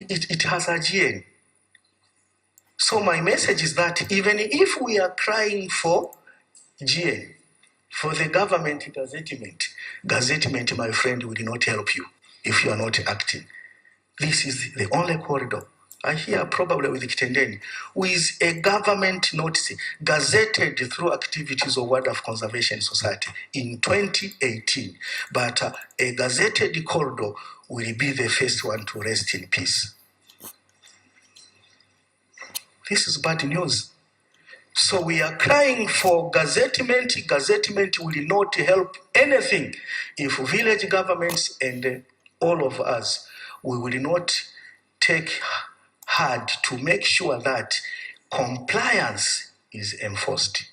it has a GN. So my message is that even if we are crying for GN, for the government gazettement, my friend, will not help you if you are not acting. This is the only corridor. I hear probably with Kitendeni, with a government notice gazetted through activities of Wildlife Conservation Society in 2018. But a gazetted corridor will be the first one to rest in peace. This is bad news. So we are crying for gazettement. Gazettement will not help anything if village governments and all of us, we will not take hard to make sure that compliance is enforced.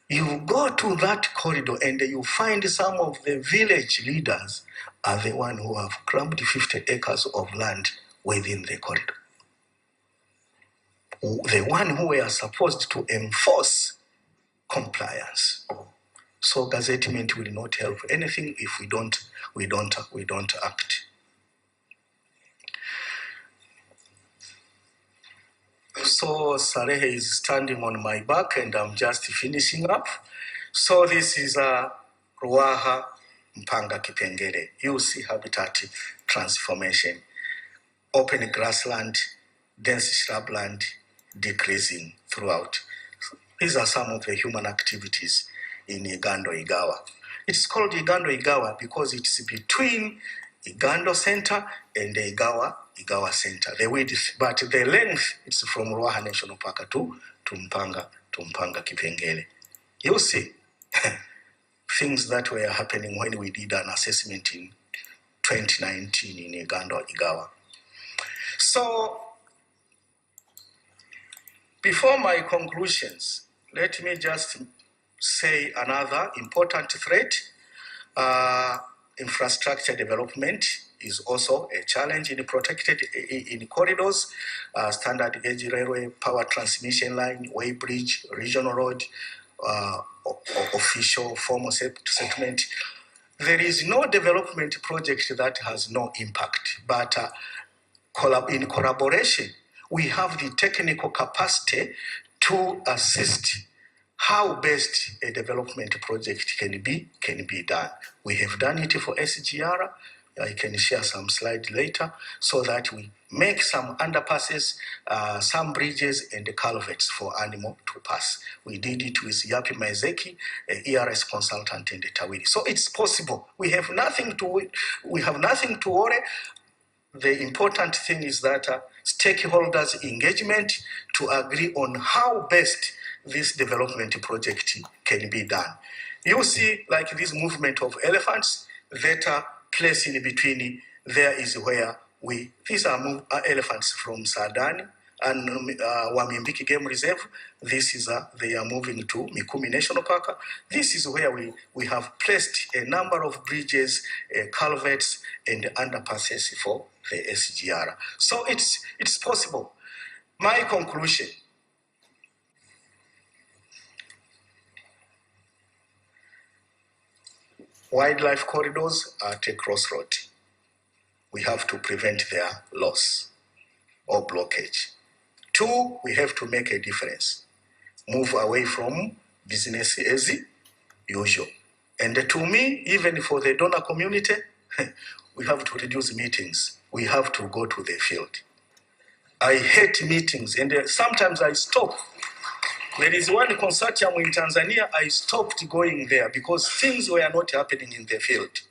You go to that corridor and you find some of the village leaders are the one who have claimed 50 acres of land within the corridor. The one who were supposed to enforce compliance. So gazettement will not help anything if we don't act. So Salehe is standing on my back and I'm just finishing up. So this is a Ruaha Mpanga Kipengere. You see habitat transformation. Open grassland, dense shrubland decreasing throughout. These are some of the human activities in Igando Igawa. It's called Igando Igawa because it's between Igando Center and the Igawa Center. The width, but the length, it's from Ruaha National Park to Mpanga Kipengele. You see things that were happening when we did an assessment in 2019 in Igando Igawa. So, before my conclusions, let me just say another important threat. Infrastructure development is also a challenge in protected in corridors. Standard gauge railway, power transmission line, way bridge, regional road, official formal settlement. There is no development project that has no impact, but in collaboration, we have the technical capacity to assist how best a development project can be done. We have done it for SGR. I can share some slides later so that we make some underpasses, some bridges and culverts for animal to pass. We did it with Yapi Maizeki, ERS consultant and Tawiri. So it's possible. We have nothing to worry. The important thing is that stakeholders' engagement to agree on how best this development project can be done. You see, like this movement of elephants that are placed in between, there is where these are elephants from Sadani and Wamimbiki Game Reserve. They are moving to Mikumi National Park. This is where we have placed a number of bridges, culverts, and underpasses for the SGR. So it's possible. My conclusion. Wildlife corridors are at a crossroad. We have to prevent their loss or blockage. 2, we have to make a difference. Move away from business as usual. And to me, even for the donor community, we have to reduce meetings. We have to go to the field. I hate meetings, and sometimes I stop. There is one consortium in Tanzania, I stopped going there because things were not happening in the field.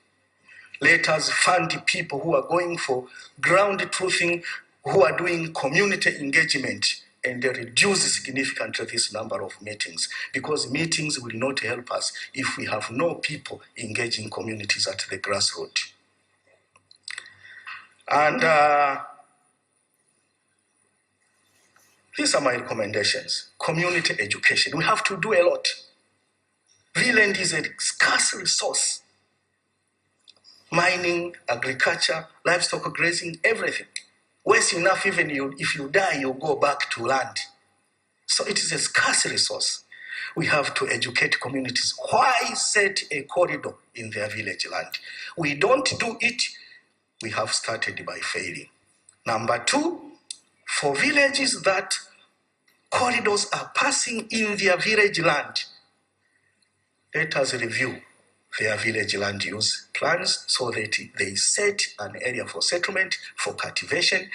Let us fund people who are going for ground truthing, who are doing community engagement, and reduce significantly this number of meetings, because meetings will not help us if we have no people engaging communities at the grassroots. And these are my recommendations. Community education. We have to do a lot. Land is a scarce resource. Mining, agriculture, livestock grazing, everything. Waste enough, even if you die, you go back to land. So it is a scarce resource. We have to educate communities. Why set a corridor in their village land? We don't do it. We have started by failing. Number two, for villages that corridors are passing in their village land, let us review their village land use plans so that they set an area for settlement, for cultivation,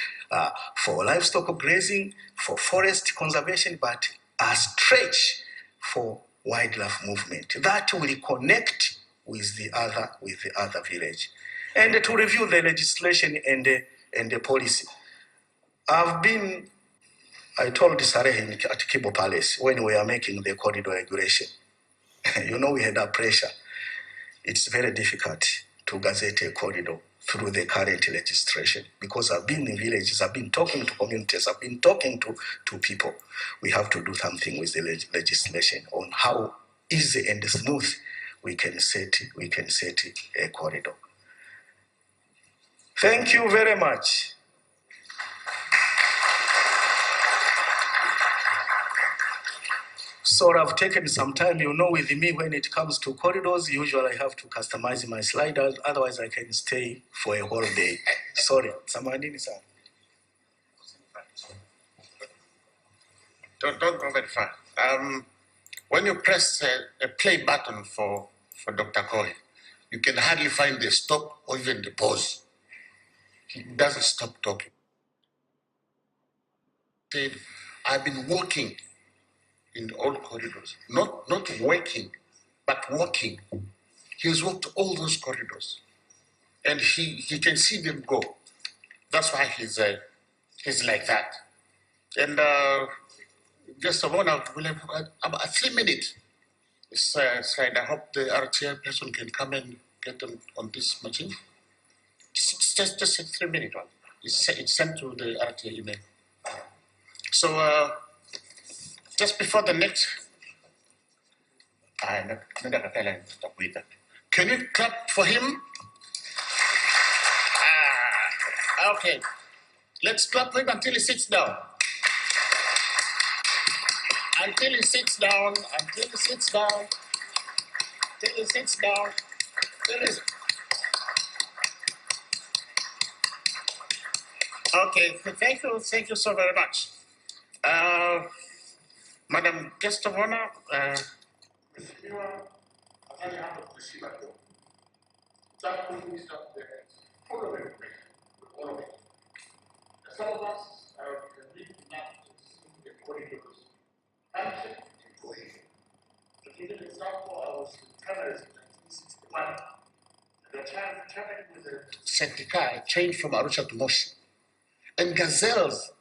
for livestock grazing, for forest conservation, but a stretch for wildlife movement that will connect with the other village. And to review the legislation and the policy. I told Sarehe at Kibo Palace when we are making the corridor regulation, we had a pressure. It's very difficult to gazette a corridor through the current legislation because I've been in villages, I've been talking to communities, I've been talking to people. We have to do something with the legislation on how easy and smooth we can set a corridor. Thank you very much. So I've taken some time, with me when it comes to corridors, usually I have to customize my sliders, otherwise I can stay for a whole day. Sorry, Samanini sir. Don't go very far. When you press a play button for Dr. Koi, you can hardly find the stop or even the pause. He doesn't stop talking. Said, I've been walking in all corridors, not working, but walking. He has walked all those corridors, and he can see them go. That's why he's like that. And just a moment, we'll have about 3 minutes. Slide. I hope the RTI person can come and get them on this machine. Just a 3 minute one. It's sent to the RTI email. So just before the next, can you clap for him? Okay. Let's clap for him until he sits down. Until he sits down. Okay, thank you so very much. Madam Guest of Honor, some of us can read enough to see the corridors. To give an example, I was in Canada in 1961. At the time, traveling with a Sentika, train from Arusha to Moshi. And gazelles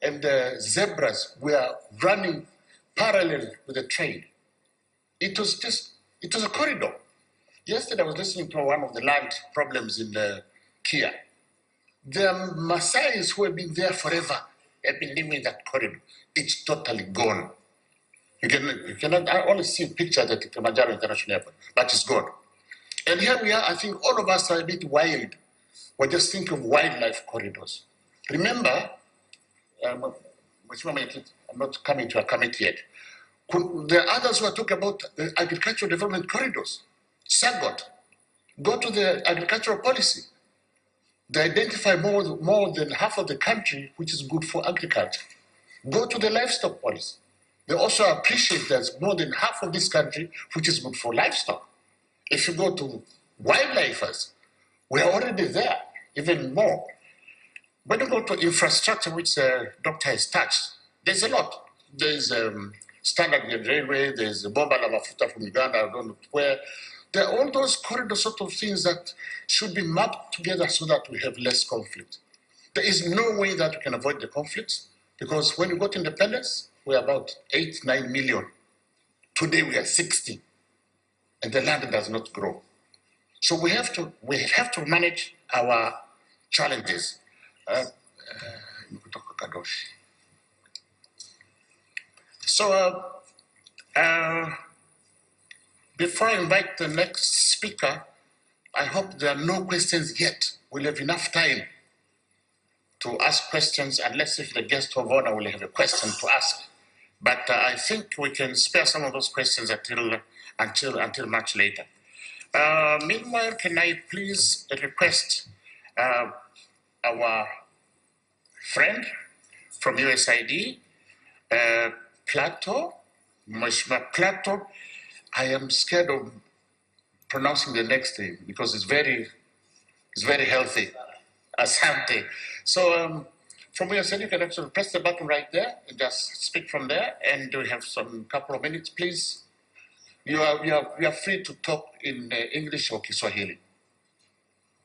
and zebras were running parallel with the train. It was a corridor. Yesterday I was listening to one of the land problems in Kia. The Maasais who have been there forever have been living in that corridor. It's totally gone. You cannot I only see pictures at the Kilimanjaro International Airport, but it's gone. And here we are, I think all of us are a bit wild. We're just thinking of wildlife corridors. Remember, I'm not coming to a committee yet. There are others who are talking about the agricultural development corridors. SAGOT. Go to the agricultural policy. They identify more than half of the country which is good for agriculture. Go to the livestock policy. They also appreciate there's more than half of this country which is good for livestock. If you go to wildlifers, we are already there, even more. When you go to infrastructure, which the doctor has touched, there's a lot. There's standard gauge railway, there's the Bomba La Mafuta from Uganda, I don't know where. There are all those corridor sort of things that should be mapped together so that we have less conflict. There is no way that we can avoid the conflicts because when we got independence, we were about 8-9 million. Today we are 60, and the land does not grow. So we have to manage our challenges. So before I invite the next speaker, I hope there are no questions yet. We'll have enough time to ask questions, unless if the guest of honor will have a question to ask. But I think we can spare some of those questions until much later. Meanwhile, can I please request our friend from USAID, Plato, Mheshimiwa Plato. I am scared of pronouncing the next name because it's very healthy. Asante. So from USAID, you can actually press the button right there and just speak from there. And we have some couple of minutes, please. You are free to talk in English or Kiswahili.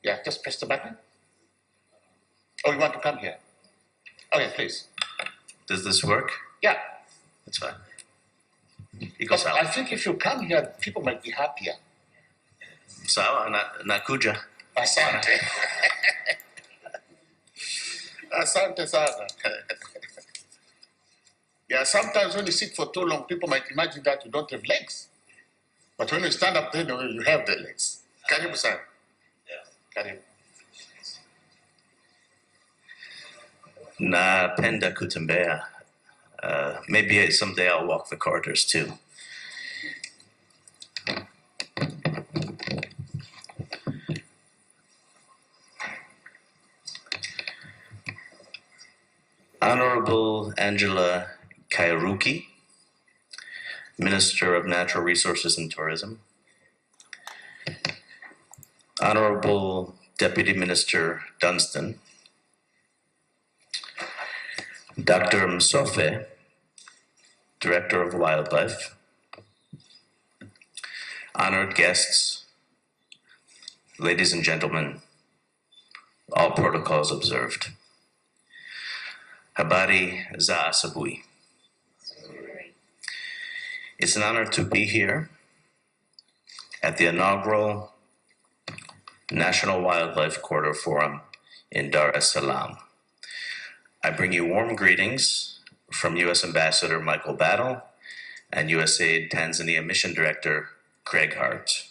Yeah, just press the button. Oh, you want to come here? Okay, please. Does this work? Yeah. That's fine. Because I think if you come here, people might be happier. Sawa, nakuja. Asante. Asante sana. Yeah, sometimes when you sit for too long, people might imagine that you don't have legs. But when you stand up, then you have the legs. Karibu sana. Yeah. Karibu. Napenda kutembea. Maybe someday I'll walk the corridors too. Honorable Angela Kairuki, Minister of Natural Resources and Tourism. Honorable Deputy Minister Dunstan. Dr. Msofe, Director of Wildlife. Honored guests, ladies and gentlemen, all protocols observed. Habari za asubuhi. It's an honor to be here at the inaugural National Wildlife Corridor Forum in Dar es Salaam. I bring you warm greetings from U.S. Ambassador Michael Battle and USAID Tanzania Mission Director Craig Hart.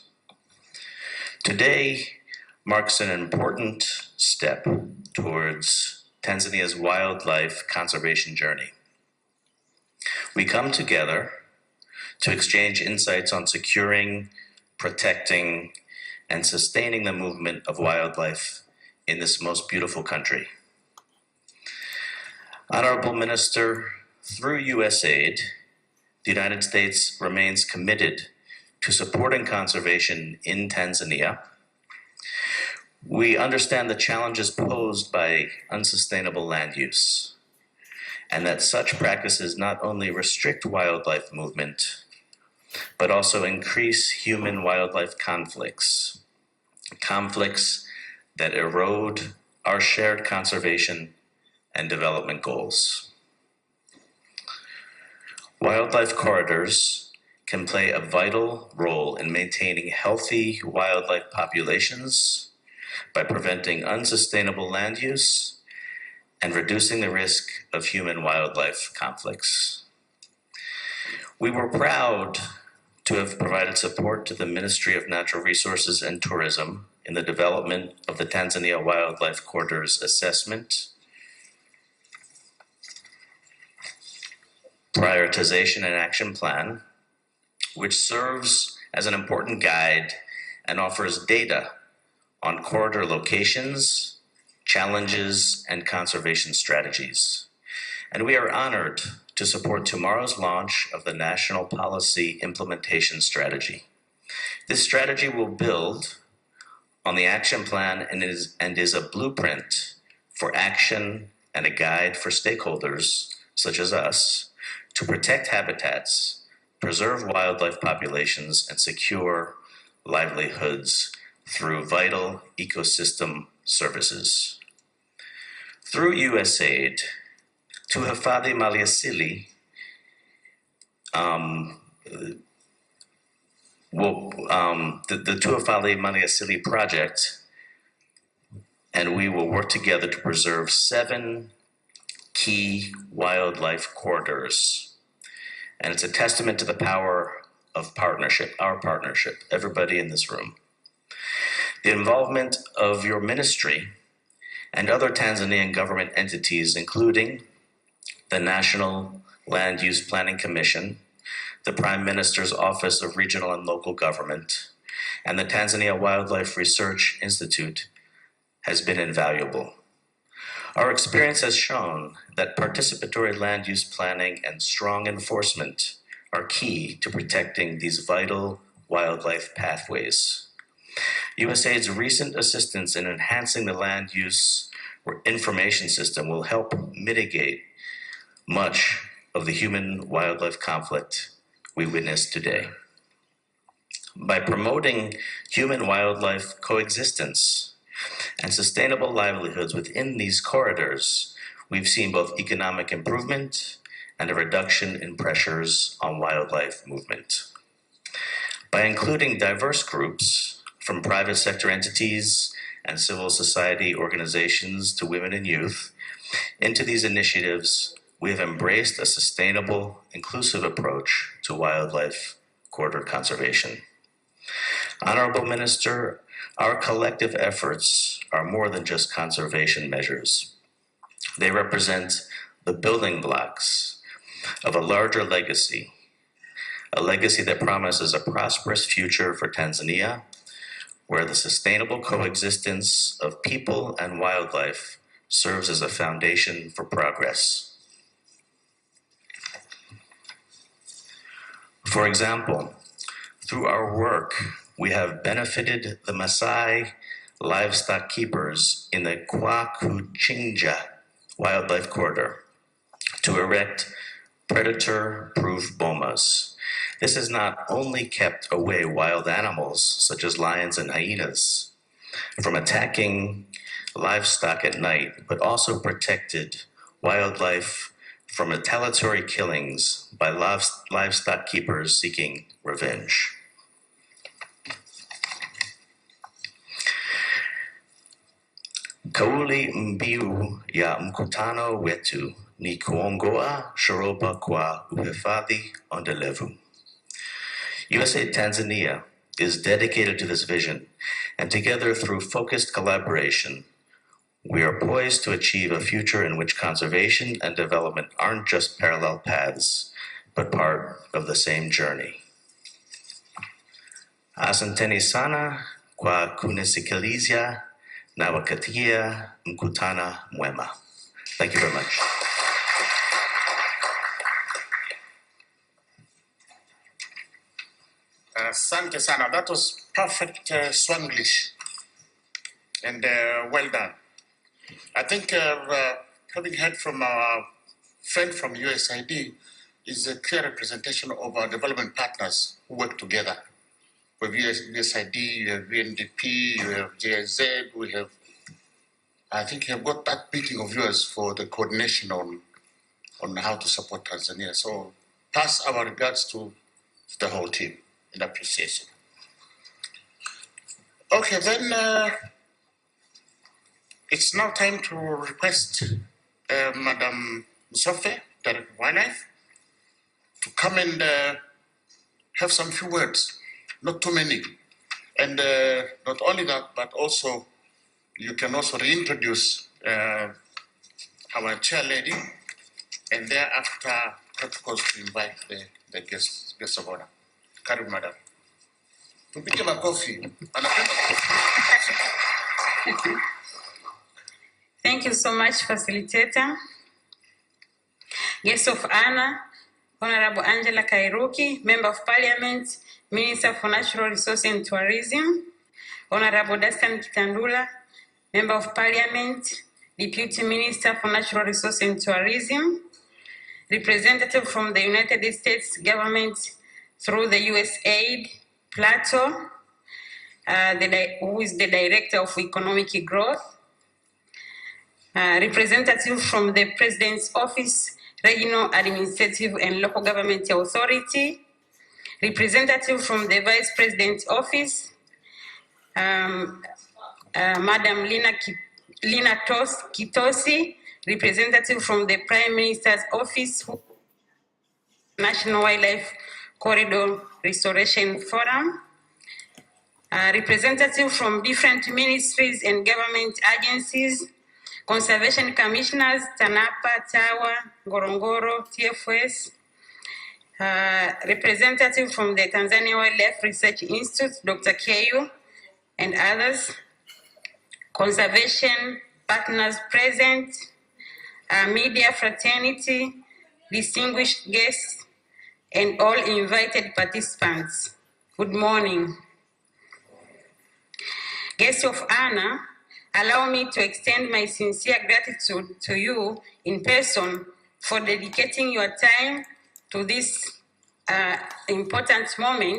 Today marks an important step towards Tanzania's wildlife conservation journey. We come together to exchange insights on securing, protecting, and sustaining the movement of wildlife in this most beautiful country. Honorable Minister, through USAID, the United States remains committed to supporting conservation in Tanzania. We understand the challenges posed by unsustainable land use, and that such practices not only restrict wildlife movement, but also increase human-wildlife conflicts, conflicts that erode our shared conservation and development goals. Wildlife corridors can play a vital role in maintaining healthy wildlife populations by preventing unsustainable land use and reducing the risk of human-wildlife conflicts. We were proud to have provided support to the Ministry of Natural Resources and Tourism in the development of the Tanzania Wildlife Corridors Assessment, Prioritization and Action Plan, which serves as an important guide and offers data on corridor locations, challenges, and conservation strategies. And we are honored to support tomorrow's launch of the National Policy Implementation Strategy. This strategy will build on the action plan and is a blueprint for action and a guide for stakeholders, such as us, to protect habitats, preserve wildlife populations, and secure livelihoods through vital ecosystem services. Through USAID, Tuhifadhi Maliasili the Tuhifadhi Maliasili project, and we will work together to preserve 7 key wildlife corridors. And it's a testament to the power of partnership, our partnership, everybody in this room. The involvement of your ministry and other Tanzanian government entities, including the National Land Use Planning Commission, the Prime Minister's Office of Regional and Local Government, and the Tanzania Wildlife Research Institute, has been invaluable. Our experience has shown that participatory land use planning and strong enforcement are key to protecting these vital wildlife pathways. USAID's recent assistance in enhancing the land use information system will help mitigate much of the human-wildlife conflict we witness today. By promoting human-wildlife coexistence and sustainable livelihoods within these corridors, we've seen both economic improvement and a reduction in pressures on wildlife movement. By including diverse groups, from private sector entities and civil society organizations to women and youth, into these initiatives, we have embraced a sustainable, inclusive approach to wildlife corridor conservation. Honorable Minister, our collective efforts are more than just conservation measures. They represent the building blocks of a larger legacy, a legacy that promises a prosperous future for Tanzania, where the sustainable coexistence of people and wildlife serves as a foundation for progress. For example, through our work, we have benefited the Maasai livestock keepers in the Kwakuchinja Wildlife Corridor to erect predator-proof bomas. This has not only kept away wild animals, such as lions and hyenas, from attacking livestock at night, but also protected wildlife from retaliatory killings by livestock keepers seeking revenge. Kauli mbiu ya mkutano wetu ni kuongoa shoroba kwa uhifadhi endelevu. USAID Tanzania is dedicated to this vision, and together through focused collaboration, we are poised to achieve a future in which conservation and development aren't just parallel paths, but part of the same journey. Asanteni sana kwa kunisikiliza na wakatia mkutano mwema. Thank you very much. Asante sana. That was perfect Swanglish, and well done. I think having heard from our friend from USAID is a clear representation of our development partners who work together. We have USAID, you have UNDP, you have GIZ, we have, I think you have got that meeting of yours for the coordination on how to support Tanzania. So pass our regards to the whole team in appreciation. Okay, then it's now time to request Madam Musofe, Director of Wildlife, to come and have some few words, not too many. And not only that, but also you can also reintroduce our chair lady, and thereafter protocols to invite the guests of honor. Karibu, madam. Tupige makofi. Thank you so much, facilitator. Guest of honor, Honorable Angela Kairuki, Member of Parliament, Minister for Natural Resources and Tourism. Honorable Dastan Kitandula, Member of Parliament, Deputy Minister for Natural Resources and Tourism. Representative from the United States government through the USAID, Plato, who is the Director of Economic Growth. Representative from the President's Office, Regional Administrative and Local Government Authority. Representative from the Vice President's Office, Madam Lina Kitosi, representative from the Prime Minister's Office, National Wildlife Corridor Restoration Forum, representative from different ministries and government agencies, conservation commissioners, TANAPA, TAWA, Ngorongoro, TFS, representative from the Tanzania Wildlife Research Institute, Dr. Keyu, and others, conservation partners present, media fraternity, distinguished guests, and all invited participants. Good morning. Guests of honor, allow me to extend my sincere gratitude to you in person for dedicating your time to this important moment